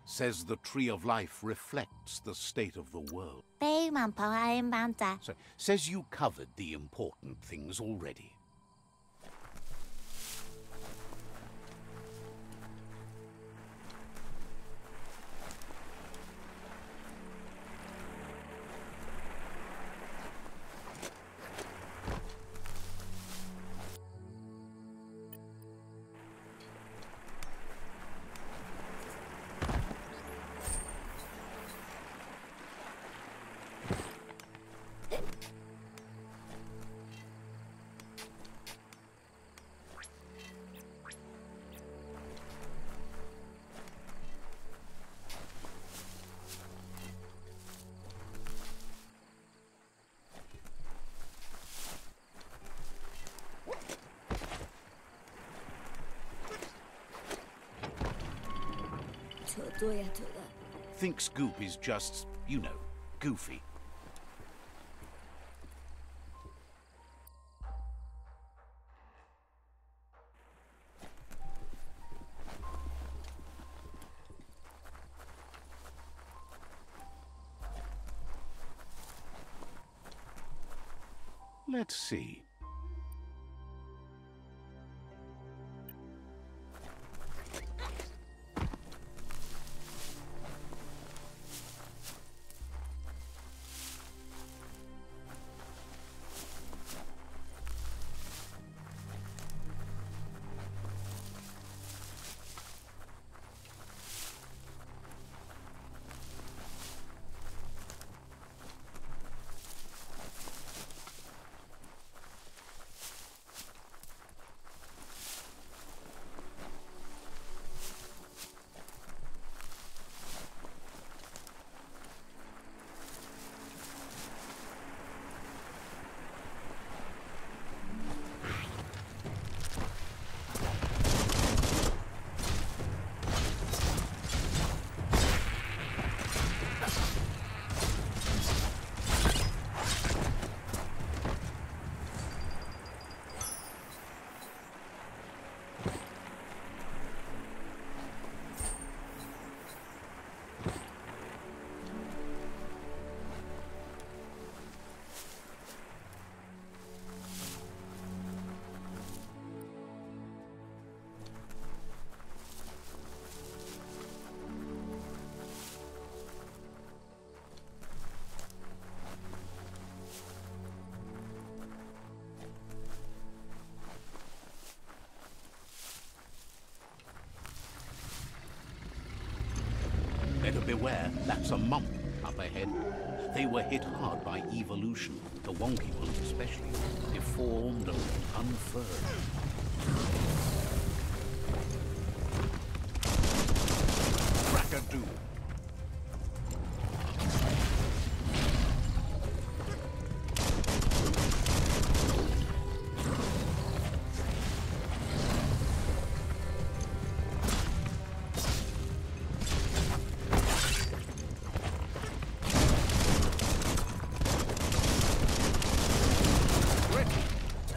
Says the tree of life reflects the state of the world. So, says you covered the important things already. Thinks Goop is just, you know, goofy. Let's see. Better beware, that's a mump up ahead. They were hit hard by evolution, the wonky ones especially, deformed and unfurled. Crack-a-doo.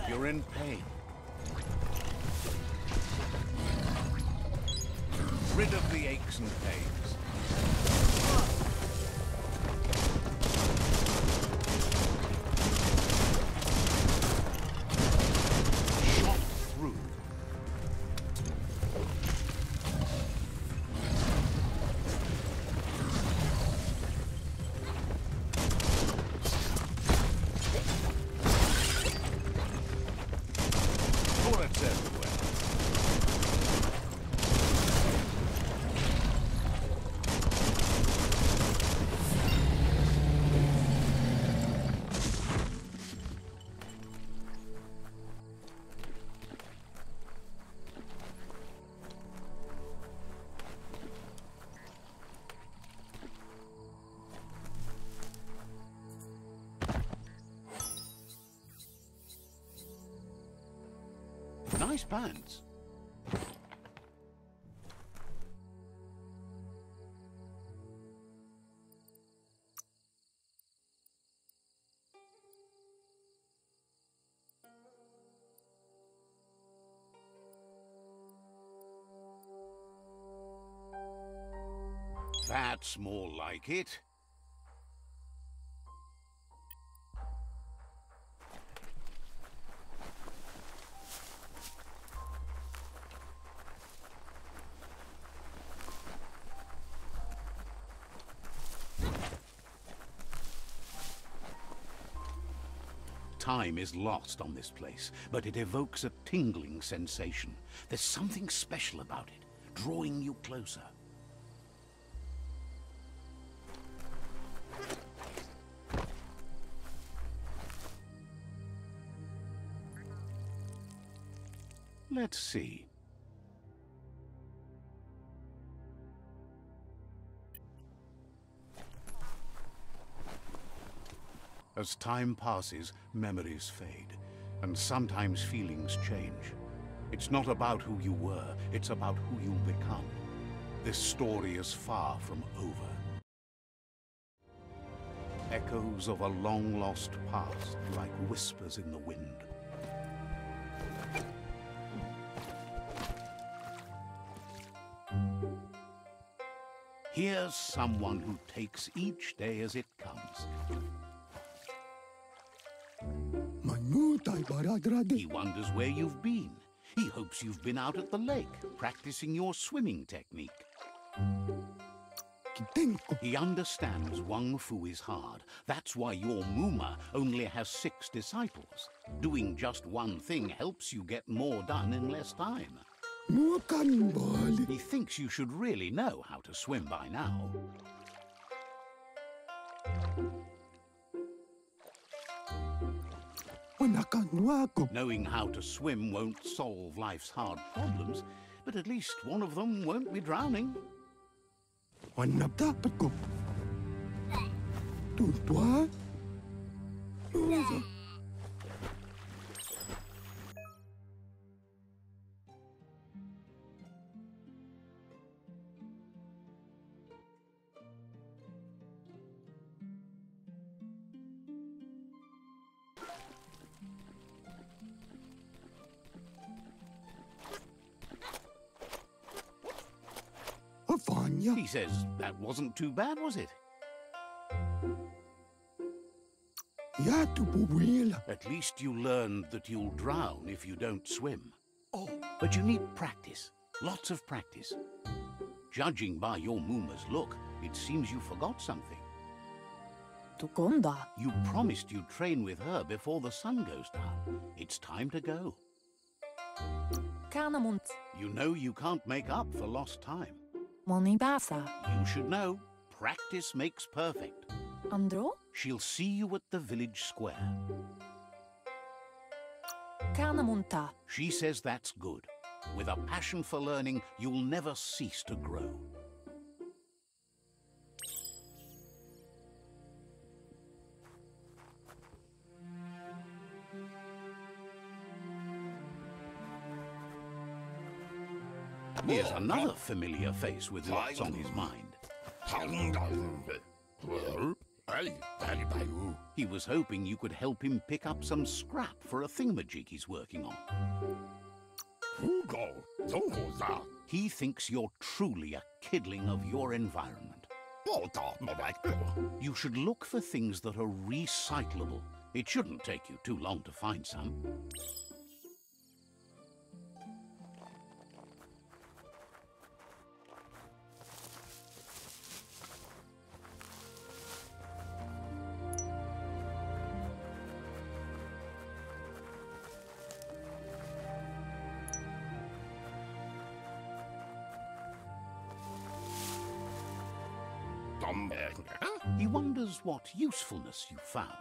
You're in pain. Rid of the aches and pains. Shot through. Bullets everywhere. Nice pants. That's more like it. Time is lost on this place, but it evokes a tingling sensation. There's something special about it, drawing you closer. Let's see. As time passes, memories fade, and sometimes feelings change. It's not about who you were, it's about who you'll become. This story is far from over. Echoes of a long-lost past, like whispers in the wind. Here's someone who takes each day as it comes. He wonders where you've been. He hopes you've been out at the lake, practicing your swimming technique. He understands Wang Fu is hard. That's why your Muma only has 6 disciples. Doing just one thing helps you get more done in less time. He thinks you should really know how to swim by now. Knowing how to swim won't solve life's hard problems, but at least one of them won't be drowning. He says that wasn't too bad, was it? At least you learned that you'll drown if you don't swim. Oh. But you need practice. Lots of practice. Judging by your Muma's look, it seems you forgot something. You promised you'd train with her before the sun goes down. It's time to go. You know you can't make up for lost time. You should know, practice makes perfect. Andro? She'll see you at the village square. She says that's good. With a passion for learning, you'll never cease to grow. Here's another familiar face with lots on his mind. He was hoping you could help him pick up some scrap for a thingamajig he's working on. He thinks you're truly a kidling of your environment. You should look for things that are recyclable. It shouldn't take you too long to find some. He wonders what usefulness you found.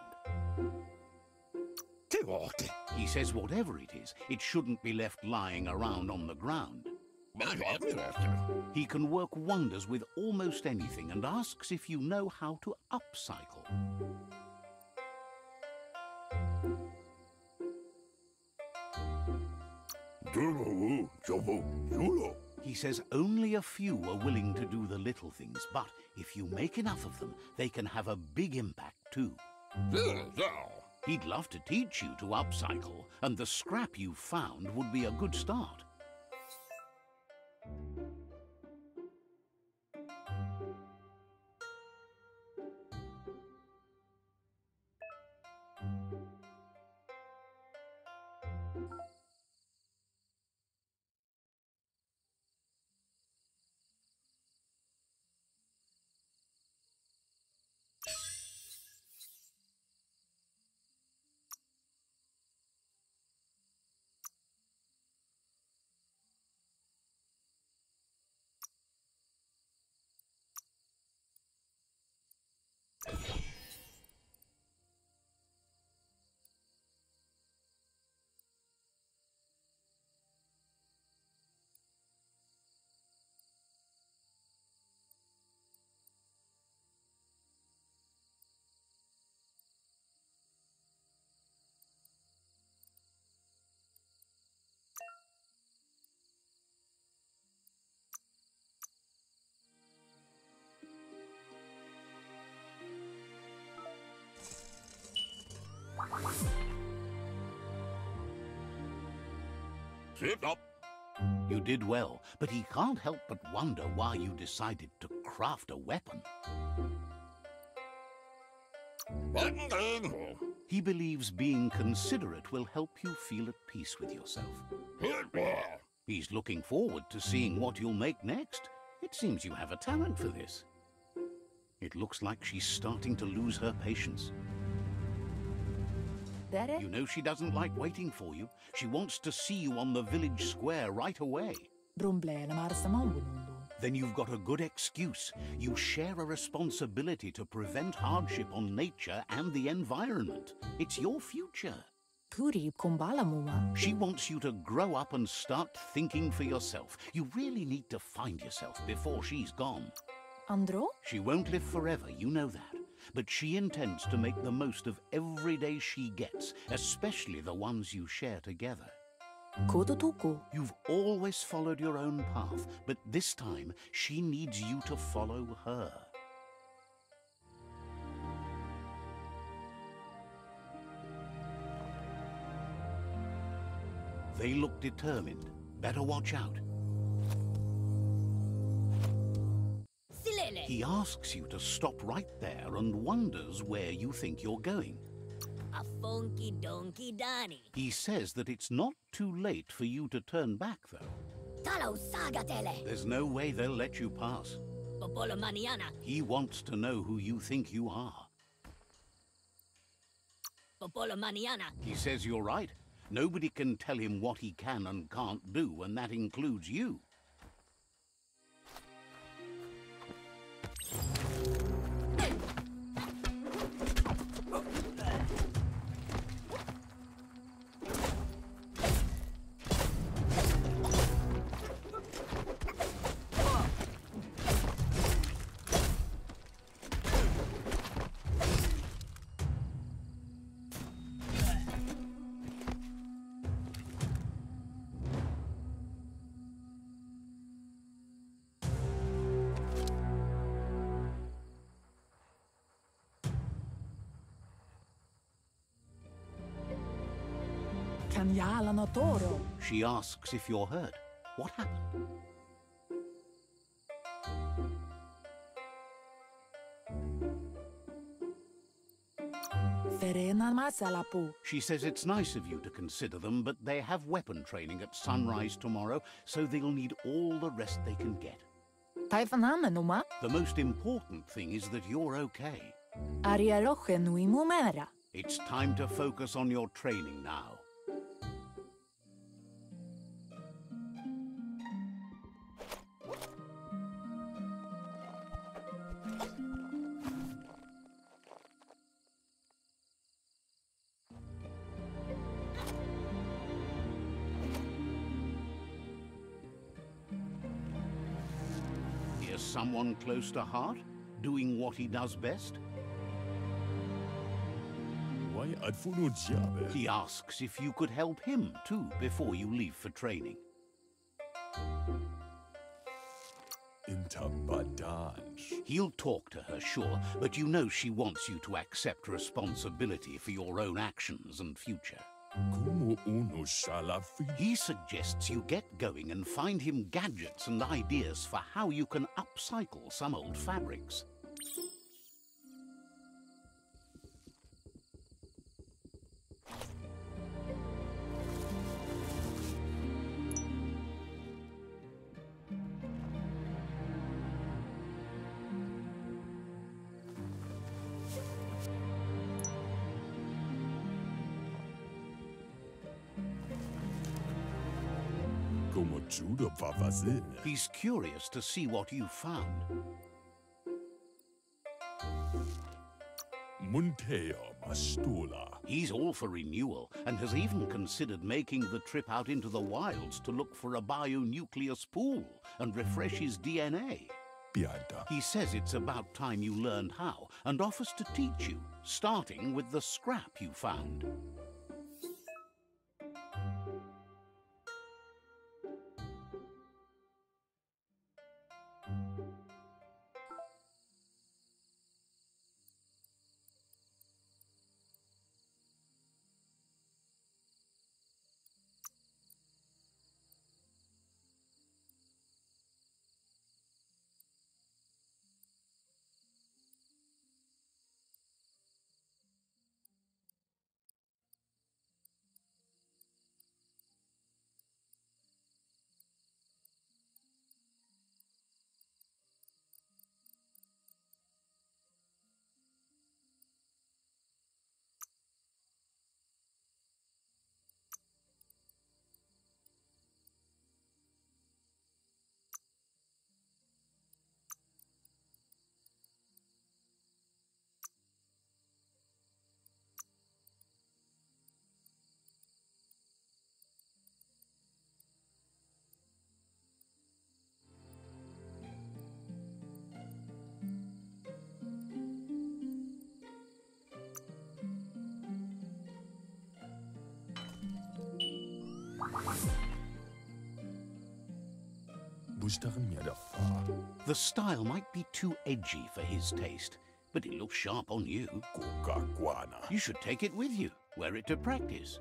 He says whatever it is, it shouldn't be left lying around on the ground. He can work wonders with almost anything and asks if you know how to upcycle. He says only a few are willing to do the little things, but if you make enough of them, they can have a big impact too. He'd love to teach you to upcycle, and the scrap you found would be a good start. You did well, but he can't help but wonder why you decided to craft a weapon. He believes being considerate will help you feel at peace with yourself. He's looking forward to seeing what you'll make next. It seems you have a talent for this. It looks like she's starting to lose her patience. You know she doesn't like waiting for you. She wants to see you on the village square right away. Then you've got a good excuse. You share a responsibility to prevent hardship on nature and the environment. It's your future. She wants you to grow up and start thinking for yourself. You really need to find yourself before she's gone. Andro? She won't live forever, you know that. But she intends to make the most of every day she gets, especially the ones you share together. You've always followed your own path, but this time she needs you to follow her. They look determined. Better watch out. He asks you to stop right there and wonders where you think you're going. A funky donkey Danny. He says that it's not too late for you to turn back, though. Talo sagatele. There's no way they'll let you pass. Popolo maniana. He wants to know who you think you are. Popolo maniana. He says you're right. Nobody can tell him what he can and can't do, and that includes you. She asks if you're hurt. What happened? She says it's nice of you to consider them, but they have weapon training at sunrise tomorrow, so they'll need all the rest they can get. The most important thing is that you're okay. It's time to focus on your training now. Here's someone close to heart, doing what he does best. He asks if you could help him, too, before you leave for training. He'll talk to her, sure, but you know she wants you to accept responsibility for your own actions and future. He suggests you get going and find him gadgets and ideas for how you can upcycle some old fabrics. He's curious to see what you found. He's all for renewal and has even considered making the trip out into the wilds to look for a bionucleus pool and refresh his DNA. He says it's about time you learned how and offers to teach you, starting with the scrap you found. The style might be too edgy for his taste, but it looks sharp on you. You should take it with you, wear it to practice.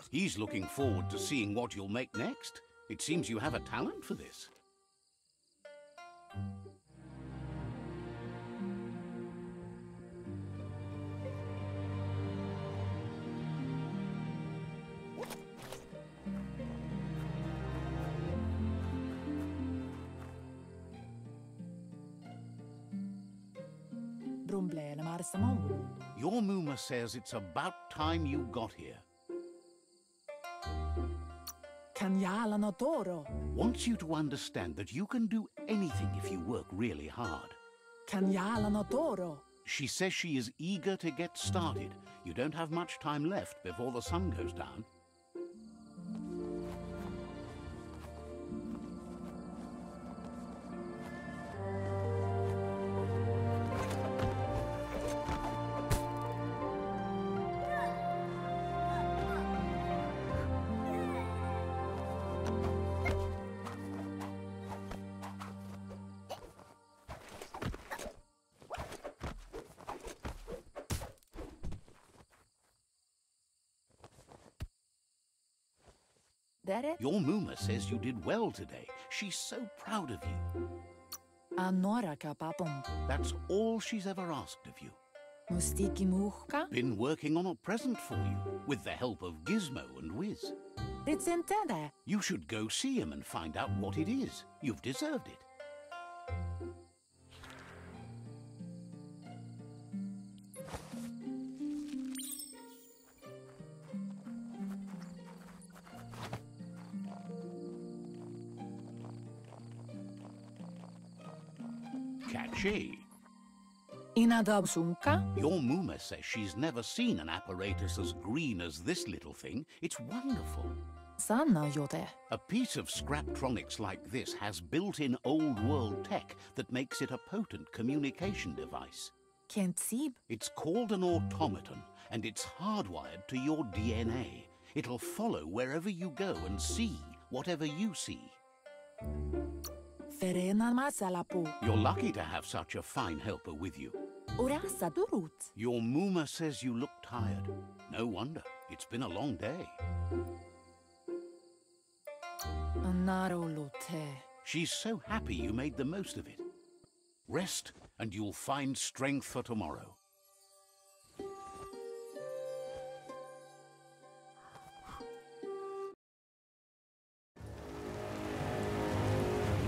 He's looking forward to seeing what you'll make next. It seems you have a talent for this. Your Muma says it's about time you got here. Wants you to understand that you can do anything if you work really hard. She says she is eager to get started. You don't have much time left before the sun goes down. Your Muma says you did well today. She's so proud of you. That's all she's ever asked of you. Been working on a present for you, with the help of Gizmo and Wiz. You should go see him and find out what it is. You've deserved it. Catchy. Your Muma says she's never seen an apparatus as green as this little thing. It's wonderful. A piece of Scraptronics like this has built-in old-world tech that makes it a potent communication device. It's called an automaton, and it's hardwired to your DNA. It'll follow wherever you go and see whatever you see. You're lucky to have such a fine helper with you. Your Muma says you look tired. No wonder. It's been a long day. She's so happy you made the most of it. Rest, and you'll find strength for tomorrow.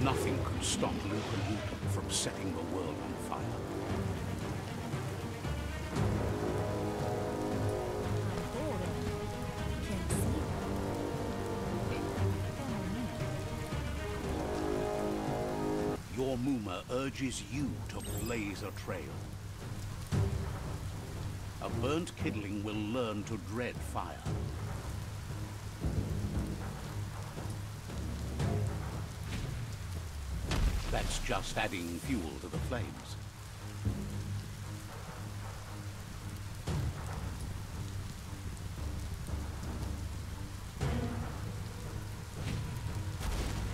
Nothing could stop Biomutant from setting the world on fire. Your Muma urges you to blaze a trail. A burnt kidling will learn to dread fire. That's just adding fuel to the flames.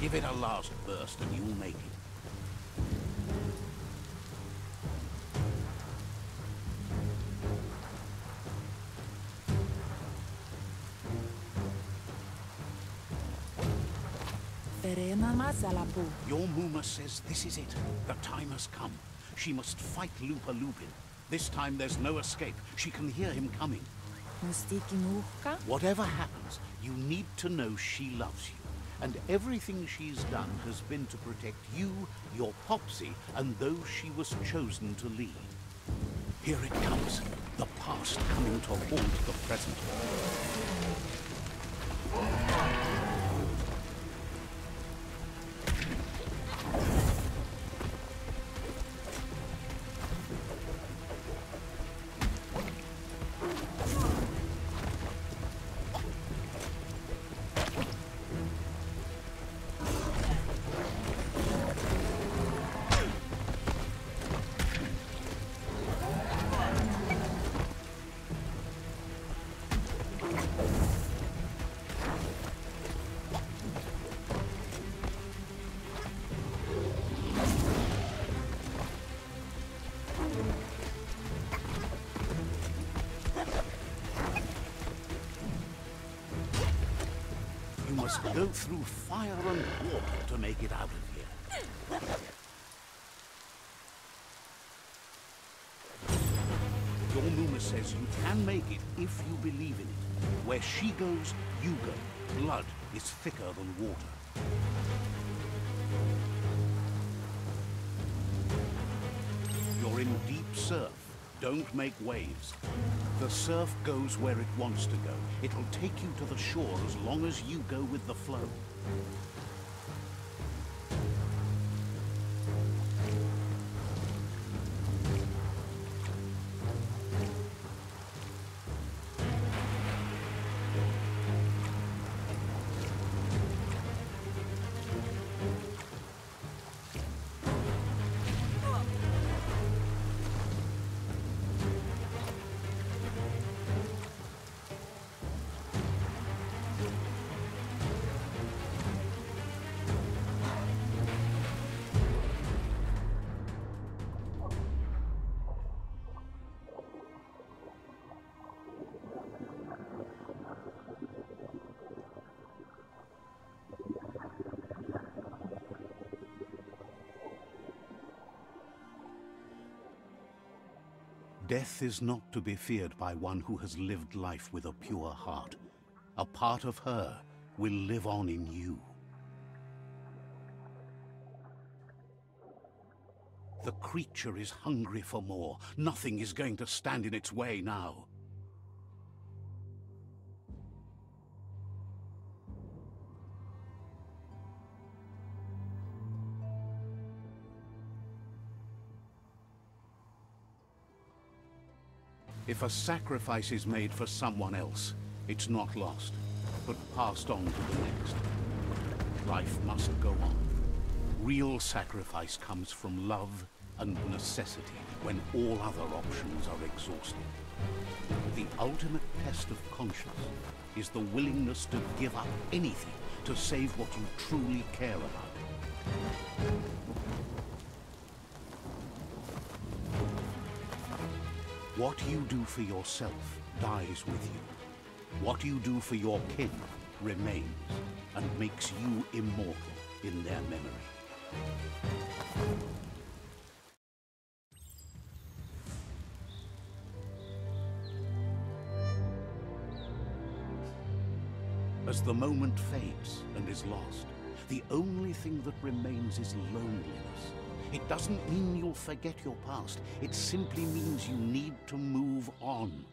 Give it a last burst and you'll make it. Your Muma says this is it. The time has come. She must fight Lupa Lupin. This time there's no escape. She can hear him coming. Whatever happens, you need to know she loves you. And everything she's done has been to protect you, your Popsy, and those she was chosen to lead. Here it comes. The past coming to haunt the present. must go through fire and water to make it out of here. Your Muma says you can make it if you believe in it. Where she goes, you go. Blood is thicker than water. You're in deep surf. Don't make waves. The surf goes where it wants to go. It'll take you to the shore as long as you go with the flow. Death is not to be feared by one who has lived life with a pure heart. A part of her will live on in you. The creature is hungry for more. Nothing is going to stand in its way now. If a sacrifice is made for someone else, it's not lost, but passed on to the next. Life must go on. Real sacrifice comes from love and necessity when all other options are exhausted. The ultimate test of conscience is the willingness to give up anything to save what you truly care about. What you do for yourself dies with you. What you do for your kin remains and makes you immortal in their memory. As the moment fades and is lost, the only thing that remains is loneliness. It doesn't mean you'll forget your past. It simply means you need to move on.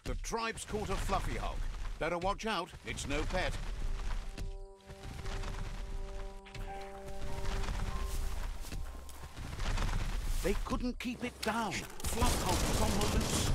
The tribe's caught a fluffy hog. Better watch out, it's no pet. They couldn't keep it down. Fluff hog was on the loose.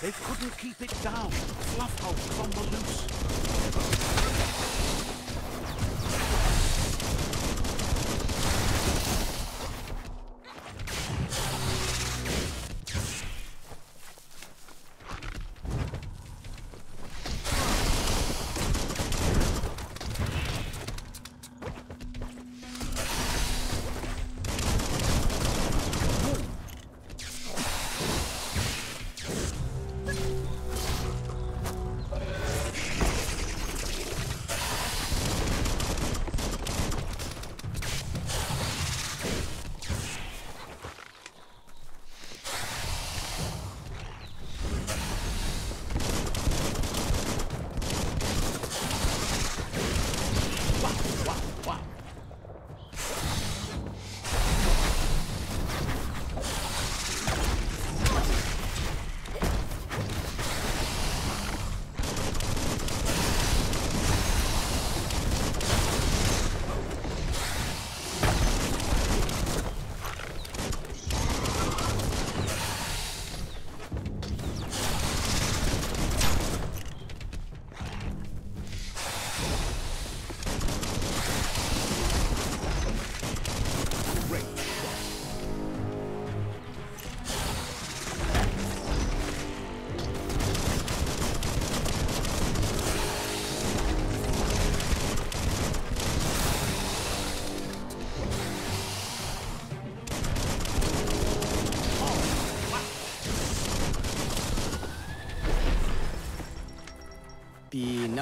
They couldn't keep it down. Fluffhouse was on the loose.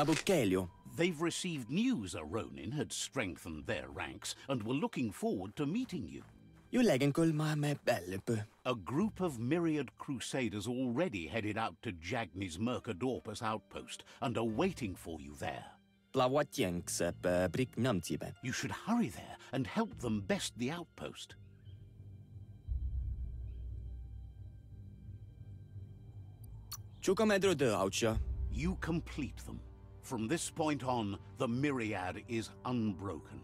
Nabuchelio. They've received news a Ronin had strengthened their ranks and were looking forward to meeting you. Julegen kul ma me bellepö. A group of myriad crusaders already headed out to Jagni's Mercadorpus outpost and are waiting for you there. Plawatjenksep brik namtsibe. You should hurry there and help them best the outpost. Chukame drodö aucha. You complete them. From this point on, the myriad is unbroken.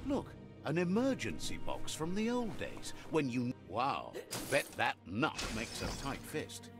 Look, an emergency box from the old days, when you... Wow, bet that nut makes a tight fist.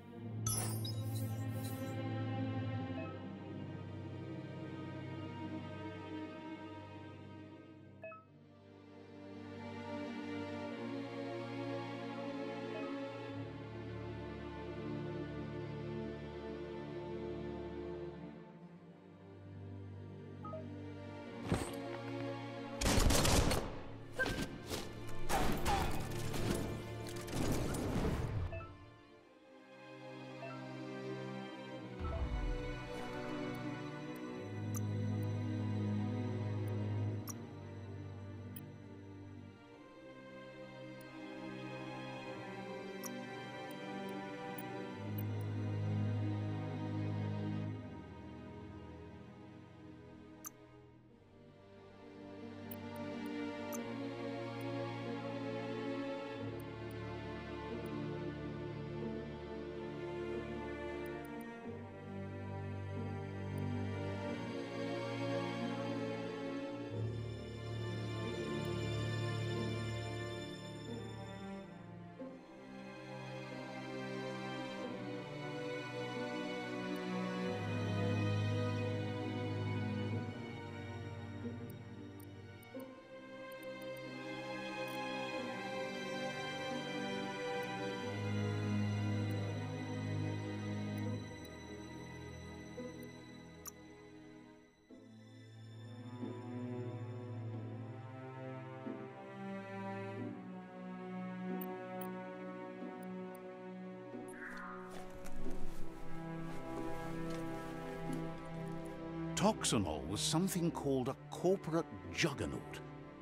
Toxanol was something called a corporate juggernaut.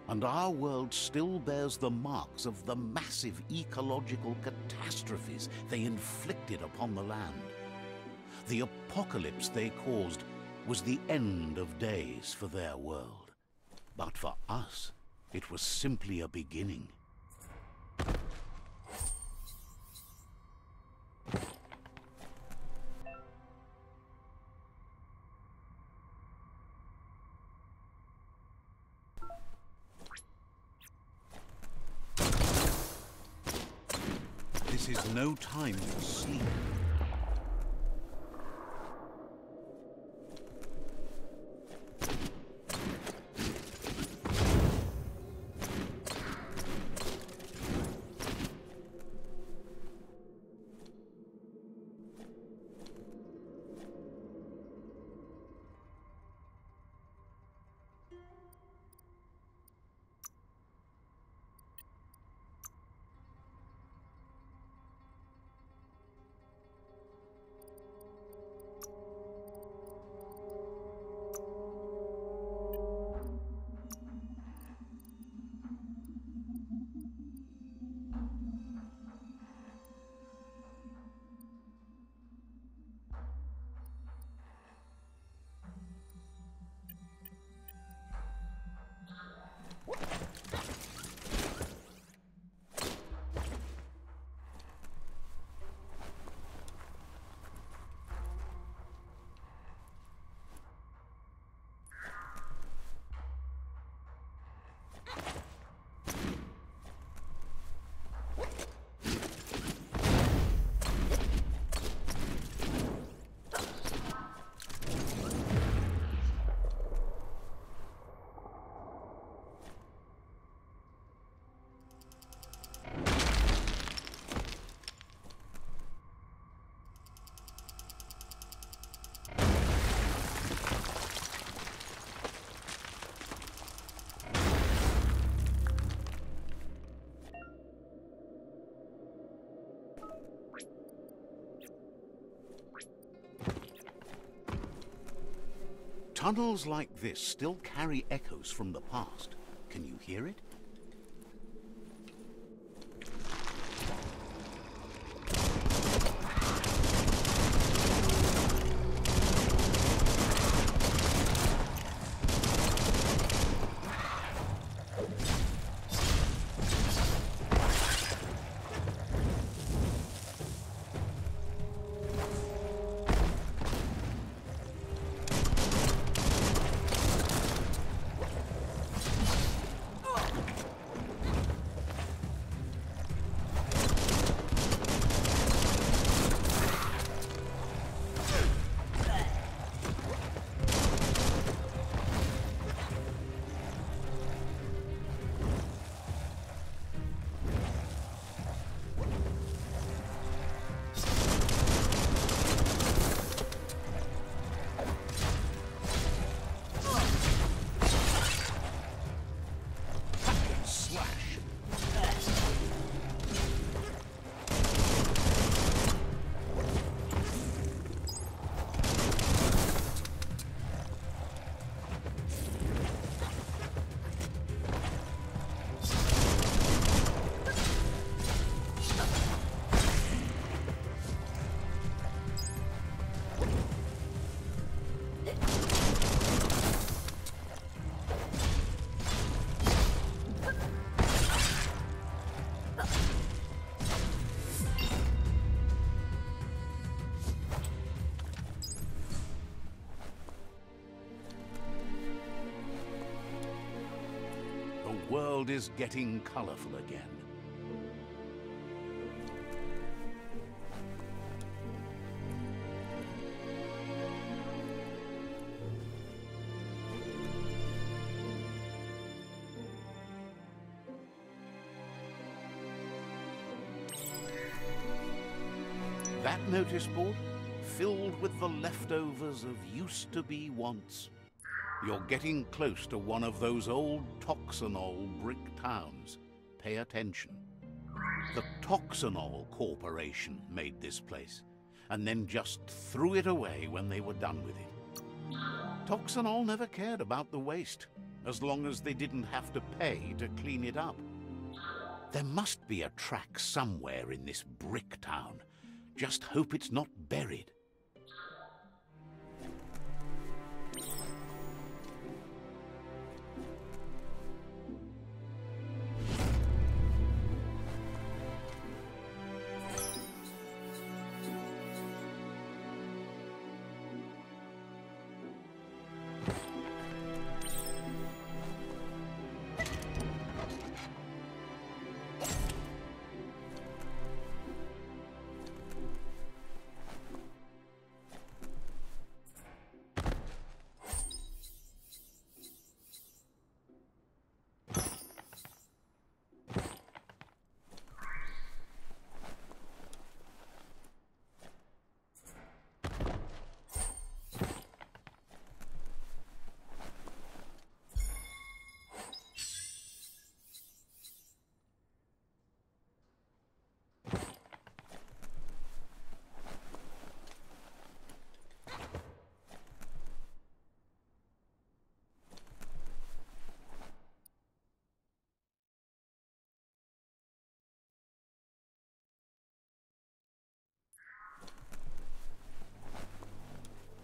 And our world still bears the marks of the massive ecological catastrophes they inflicted upon the land. The apocalypse they caused was the end of days for their world. But for us, it was simply a beginning. This is no time for sleep. Tunnels like this still carry echoes from the past. Can you hear it? The world is getting colorful again. That notice board, filled with the leftovers of used-to-be wants. You're getting close to one of those old Toxanol brick towns. Pay attention. The Toxanol Corporation made this place, and then just threw it away when they were done with it. Toxanol never cared about the waste. as long as they didn't have to pay to clean it up. There must be a track somewhere in this brick town. Just hope it's not buried.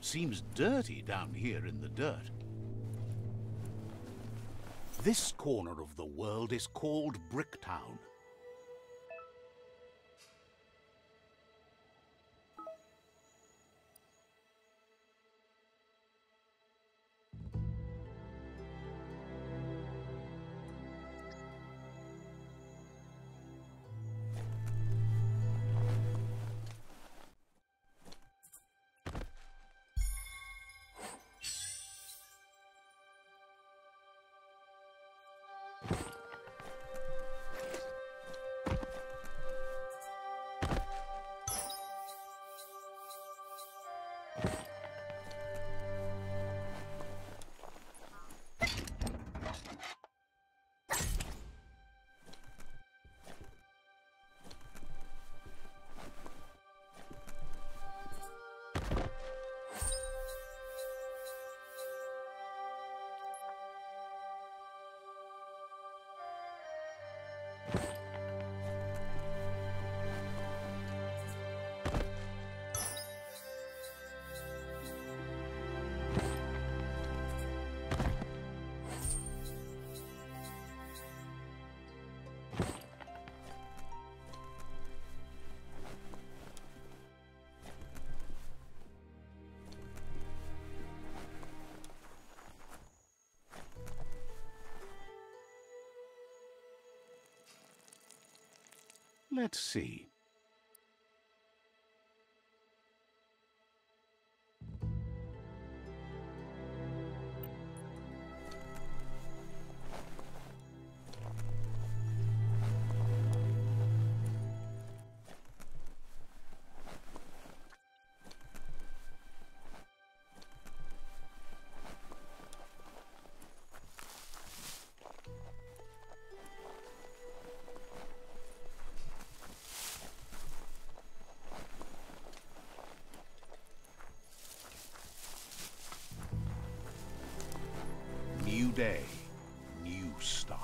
Seems dirty down here in the dirt. This corner of the world is called Bricktown. Let's see. New day, new start.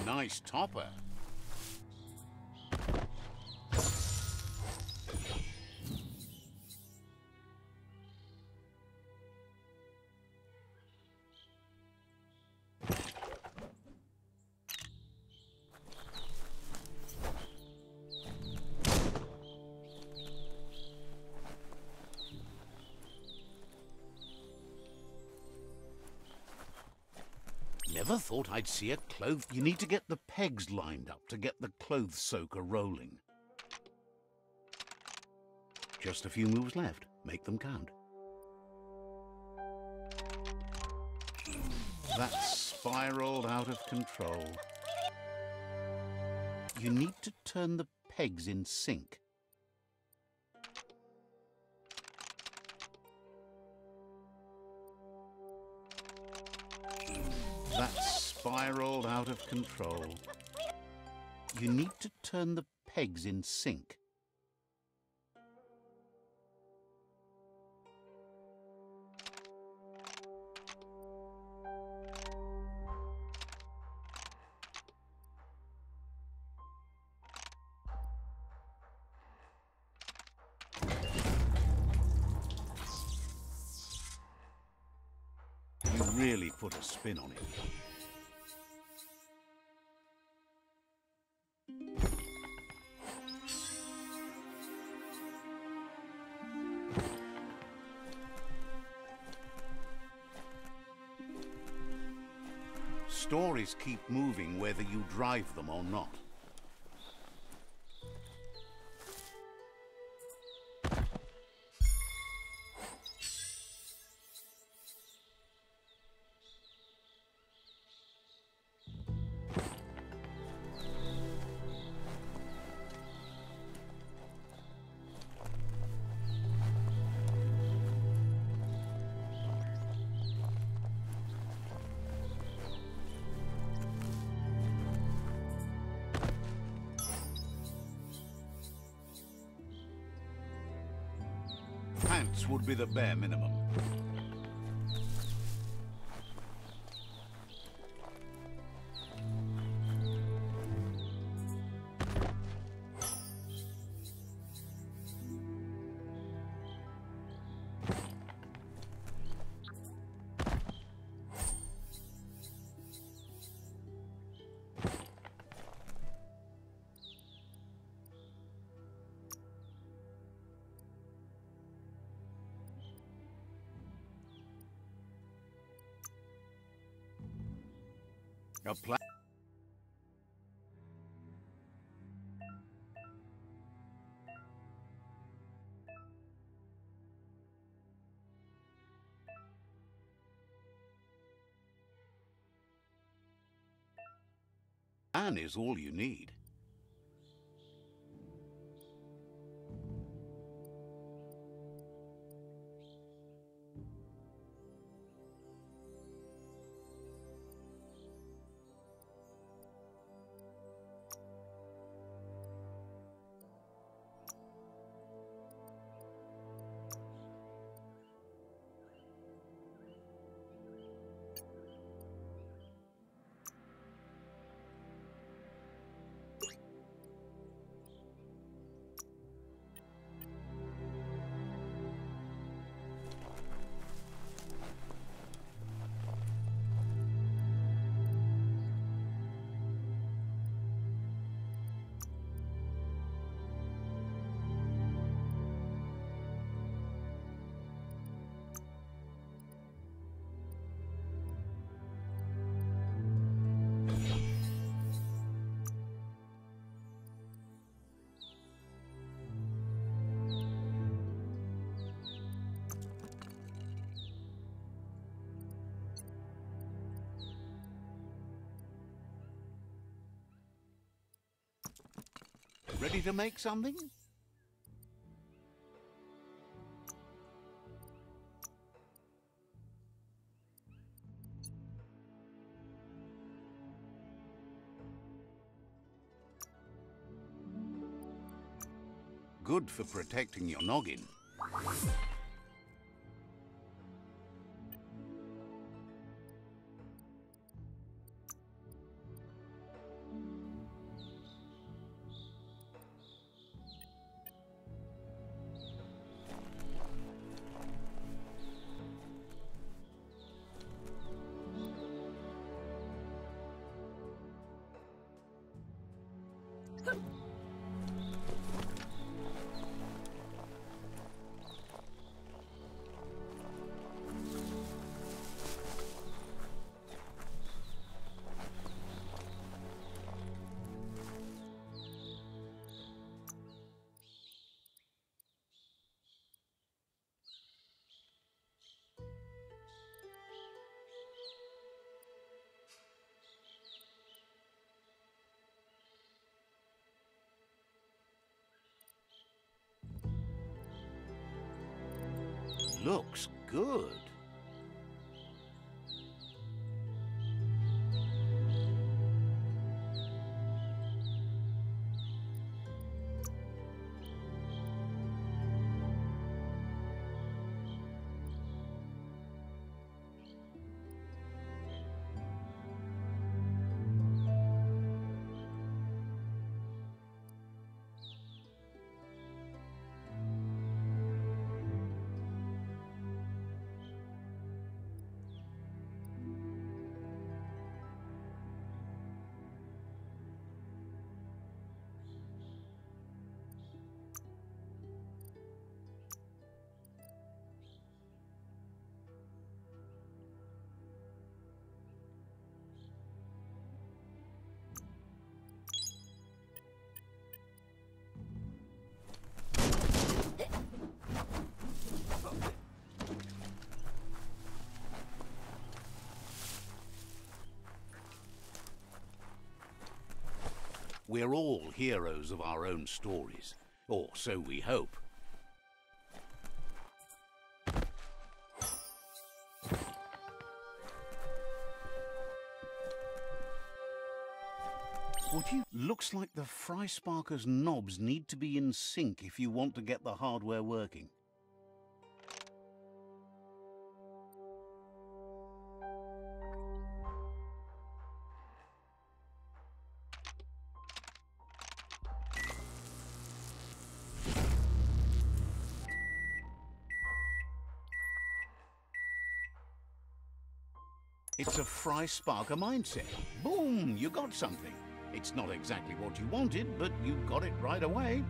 Nice topper. Never thought I'd see a clothes... You need to get the pegs lined up to get the clothes soaker rolling. Just a few moves left. Make them count. That's spiraled out of control. You need to turn the pegs in sync. That's spiraled out of control. You need to turn the pegs in sync. You really put a spin on it. Stories keep moving whether you drive them or not. Pants would be the bare minimum. A plan is all you need. Ready to make something? Good for protecting your noggin. looks good. We're all heroes of our own stories, or so we hope. Looks like the Fry Sparker's knobs need to be in sync if you want to get the hardware working. It's a Fry Sparker mindset. Boom, you got something. It's not exactly what you wanted, but you got it right away.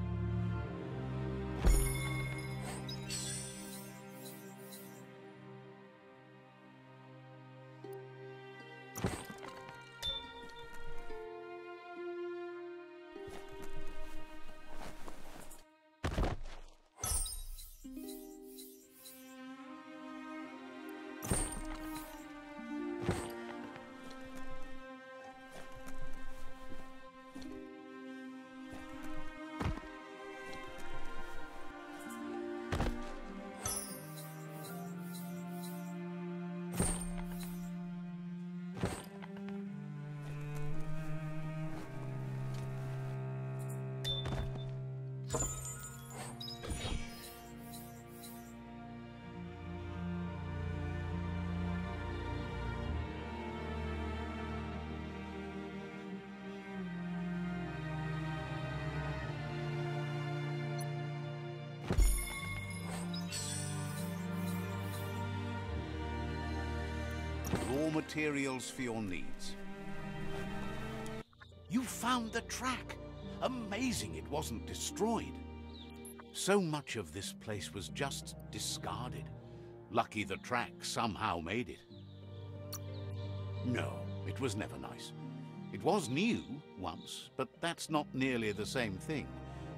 Raw materials for your needs. You found the track! Amazing it wasn't destroyed. So much of this place was just discarded. Lucky the track somehow made it. No, it was never nice. It was new once, but that's not nearly the same thing.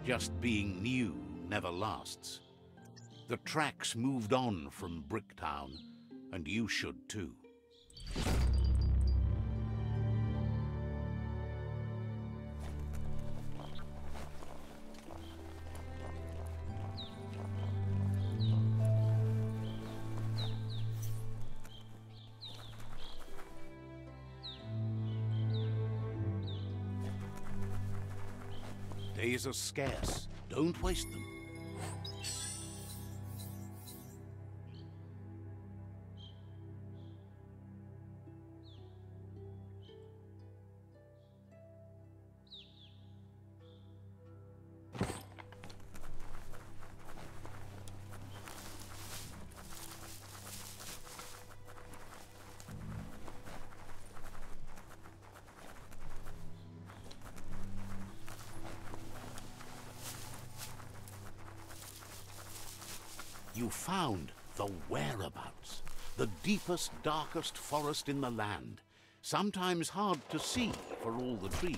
Just being new never lasts. The track's moved on from Bricktown, and you should too. Days are scarce. Don't waste them. You found the whereabouts, the deepest, darkest forest in the land, sometimes hard to see for all the trees.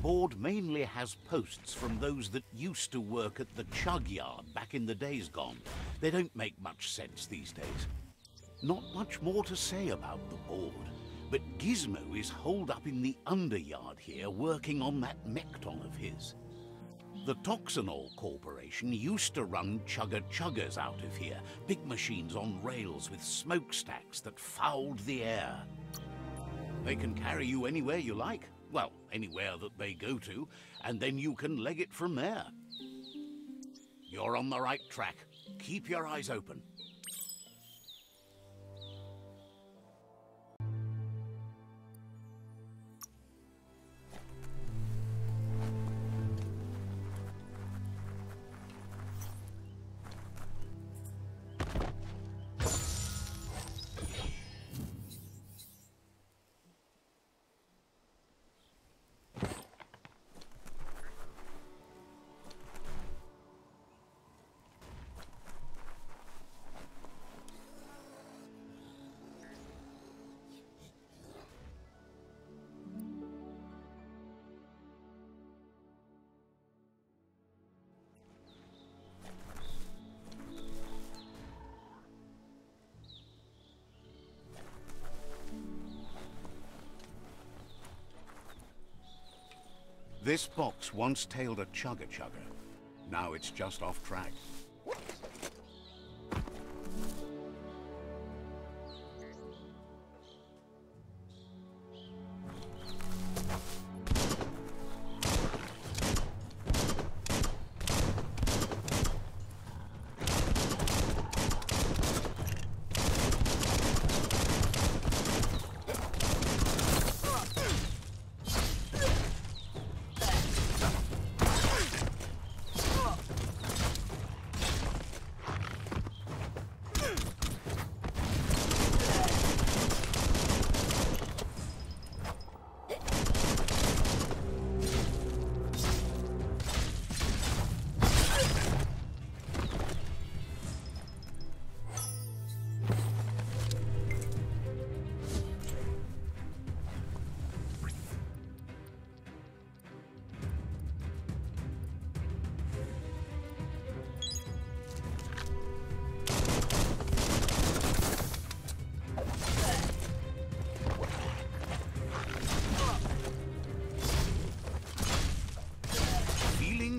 board mainly has posts from those that used to work at the chug yard back in the days gone. They don't make much sense these days. Not much more to say about the board, but Gizmo is holed up in the underyard here working on that Mekton of his. The Toxanol Corporation used to run chugger-chuggers out of here, big machines on rails with smokestacks that fouled the air. They can carry you anywhere you like, well, anywhere that they go to, and then you can leg it from there. You're on the right track. Keep your eyes open. This box once tailed a chugger-chugger. Now it's just off track.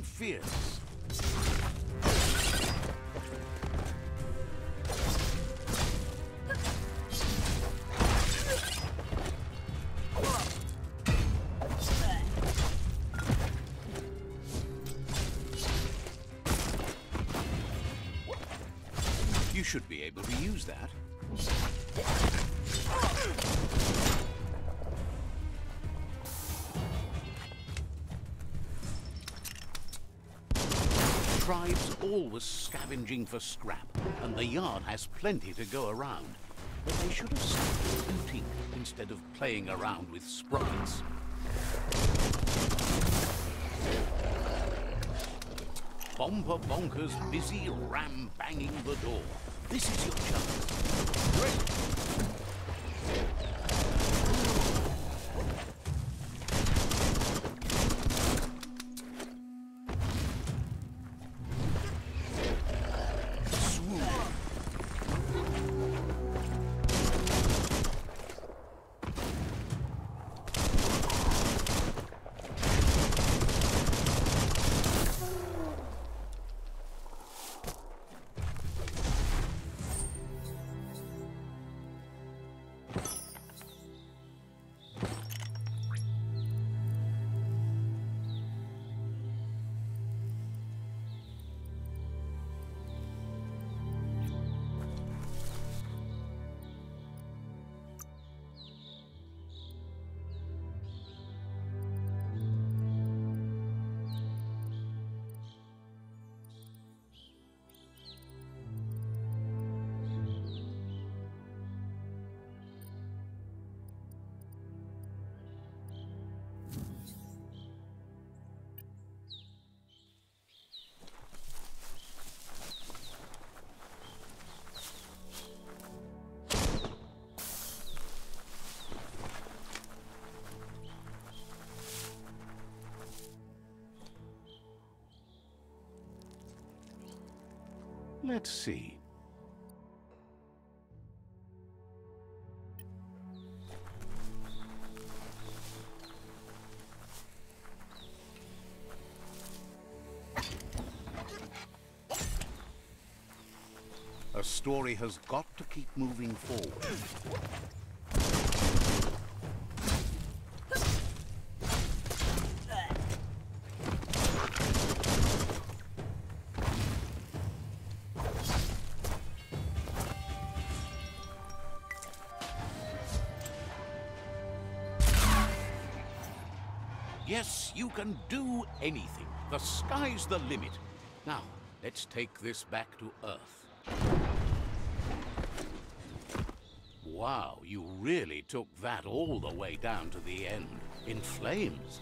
Fierce. You should be able to use that. Tribes always scavenging for scrap, and the yard has plenty to go around. But they should have started looting instead of playing around with sprockets. Bomber Bonker's busy ram-banging the door. This is your chance. Great. Let's see. A story has got to keep moving forward. Yes, you can do anything. The sky's the limit. Now, let's take this back to Earth. Wow, you really took that all the way down to the end, in flames.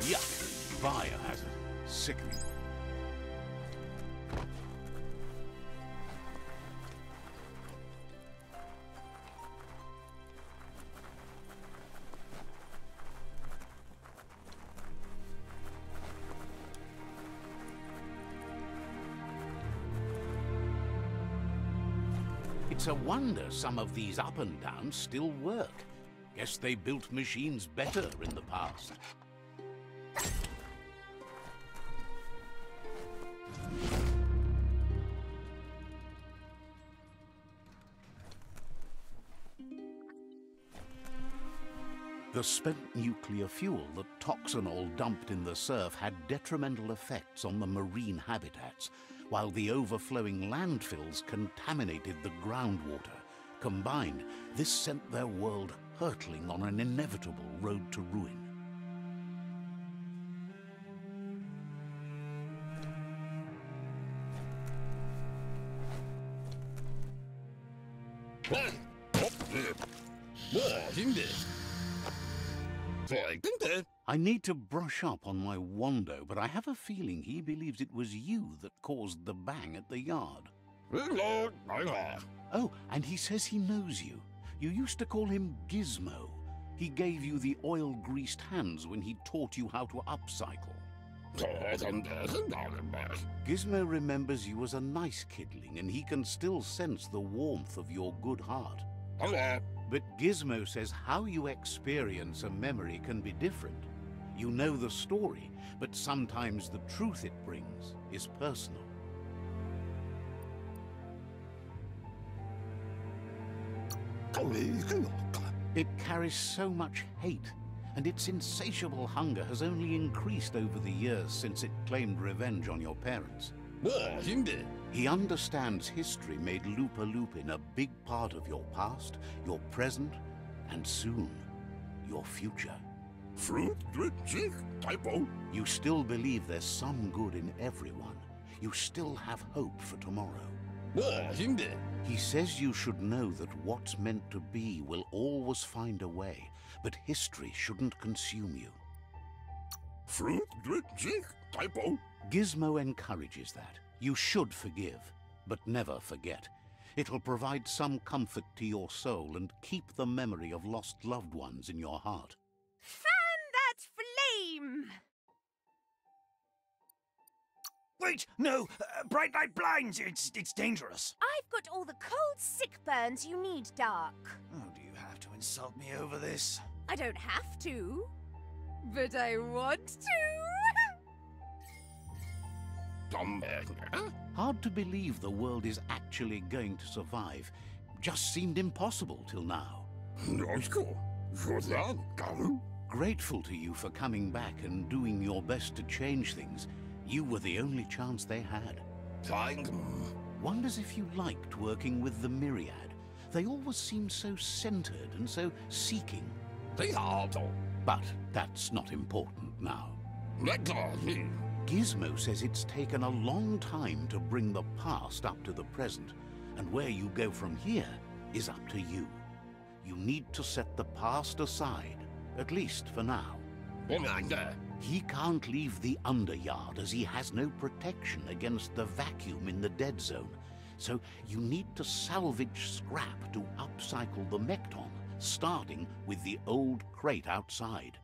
Yuck! Biohazard. Sickening. It's a wonder some of these up and downs still work. Guess they built machines better in the past. The spent nuclear fuel that Toxanol dumped in the surf had detrimental effects on the marine habitats, while the overflowing landfills contaminated the groundwater. Combined, this sent their world hurtling on an inevitable road to ruin. I need to brush up on my Wando, but I have a feeling he believes it was you that caused the bang at the yard. Oh, and he says he knows you. You used to call him Gizmo. He gave you the oil-greased hands when he taught you how to upcycle. Gizmo remembers you as a nice kidling, and he can still sense the warmth of your good heart. But Gizmo says how you experience a memory can be different. You know the story, but sometimes the truth it brings is personal. It carries so much hate, and its insatiable hunger has only increased over the years since it claimed revenge on your parents. He understands history made Lupa Lupin a big part of your past, your present, and soon, your future. You still believe there's some good in everyone. You still have hope for tomorrow. He says you should know that what's meant to be will always find a way, but history shouldn't consume you. Gizmo encourages that. You should forgive, but never forget. It'll provide some comfort to your soul and keep the memory of lost loved ones in your heart. Fan that flame! Wait, no! Bright light blinds! It's dangerous! I've got all the cold sick burns you need, Dark. Oh, do you have to insult me over this? I don't have to, but I want to. Hard to believe the world is actually going to survive. Just seemed impossible till now. Grateful to you for coming back and doing your best to change things. You were the only chance they had. Wonders if you liked working with the Myriad. They always seemed so centered and so seeking. But that's not important now. Gizmo says it's taken a long time to bring the past up to the present, and where you go from here is up to you. You need to set the past aside, at least for now. He can't leave the Underyard as he has no protection against the vacuum in the dead zone. So you need to salvage scrap to upcycle the Mekton, starting with the old crate outside.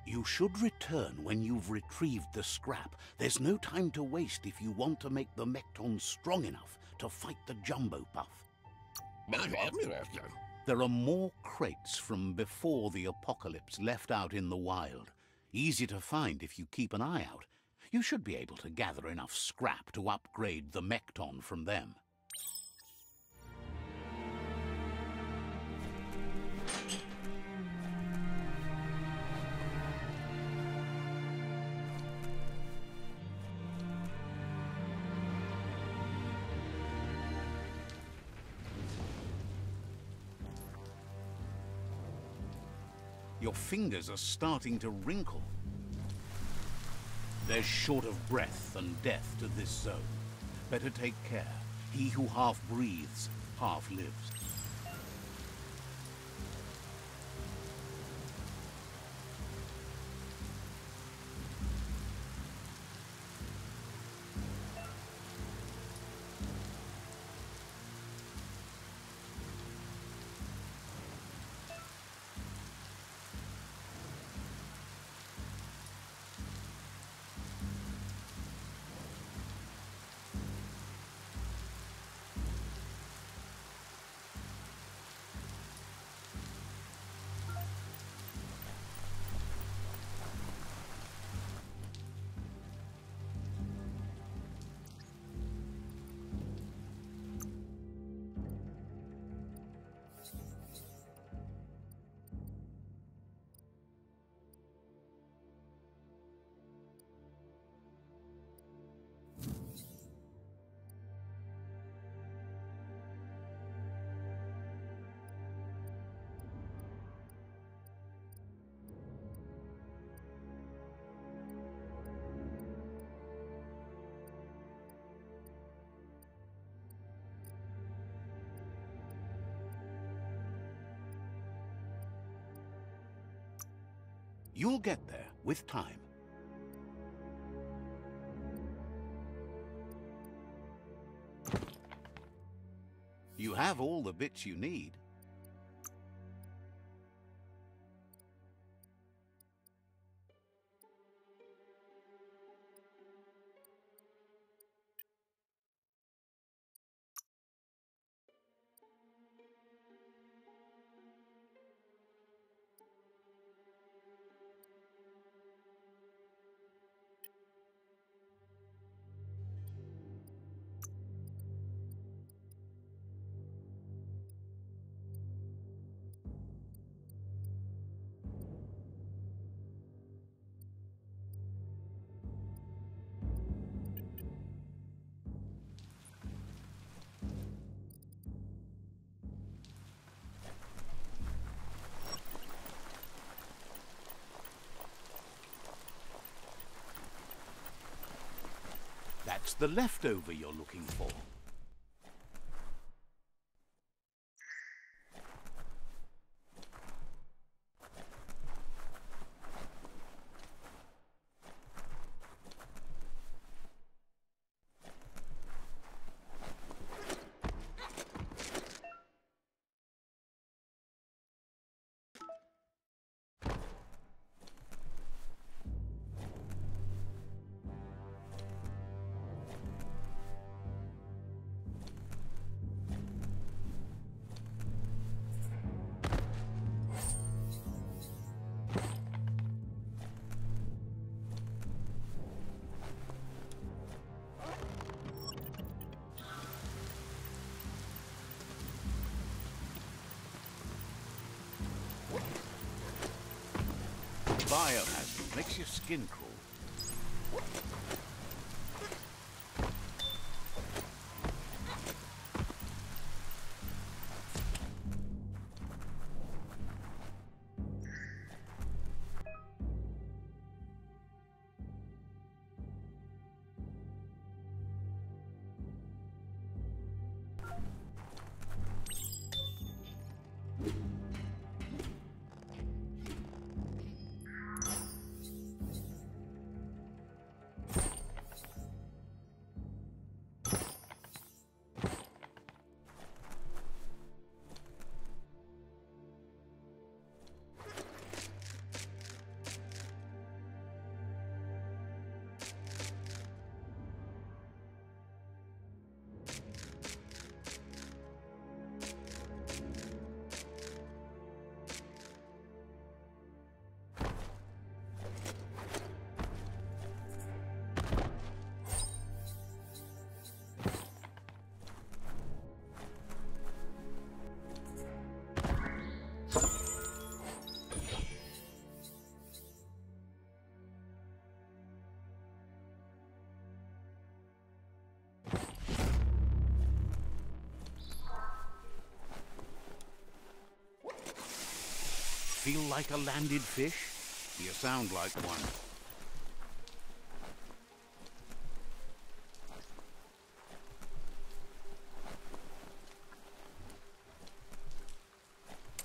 You should return when you've retrieved the scrap. There's no time to waste if you want to make the Mekton strong enough to fight the Jumbo Puff. There are more crates from before the apocalypse left out in the wild. Easy to find if you keep an eye out. You should be able to gather enough scrap to upgrade the Mekton from them. Your fingers are starting to wrinkle. There's short of breath and death to this zone. Better take care. He who half breathes, half lives. You'll get there with time. You have all the bits you need. That's the leftover you're looking for. Biomutant makes your skin crawl. Feel like a landed fish? You sound like one.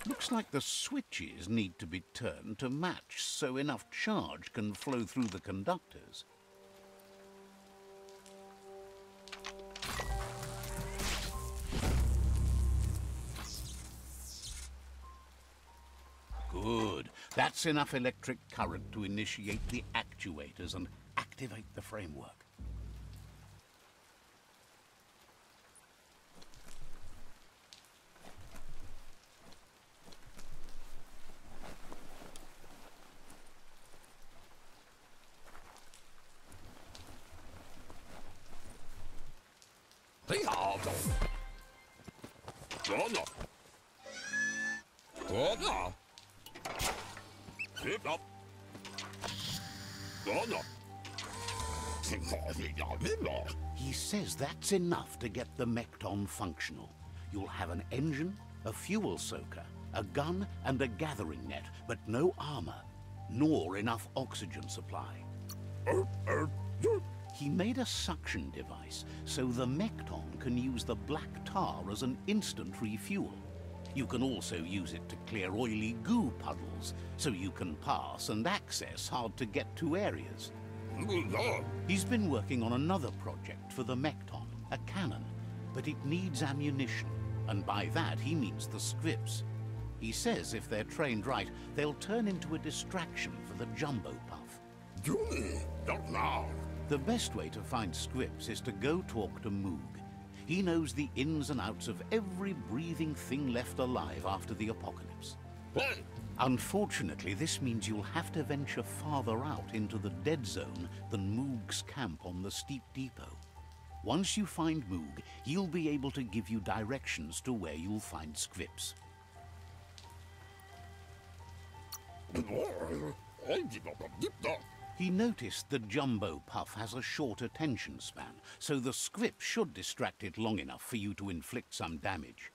Looks like the switches need to be turned to match so enough charge can flow through the conductors. Good. That's enough electric current to initiate the actuators and activate the framework. He says that's enough to get the Mekton functional. You'll have an engine, a fuel soaker, a gun and a gathering net, but no armor, nor enough oxygen supply. He made a suction device so the Mekton can use the black tar as an instant refuel. You can also use it to clear oily goo puddles, so you can pass and access hard-to-get-to areas. He's been working on another project for the Mekton, a cannon, but it needs ammunition, and by that he means the scripts. He says if they're trained right, they'll turn into a distraction for the Jumbo Puff. The best way to find scripts is to go talk to Moog. He knows the ins and outs of every breathing thing left alive after the apocalypse. Unfortunately, this means you'll have to venture farther out into the dead zone than Moog's camp on the steep depot. Once you find Moog, he'll be able to give you directions to where you'll find scripts. He noticed the Jumbo Puff has a short attention span, so the script should distract it long enough for you to inflict some damage.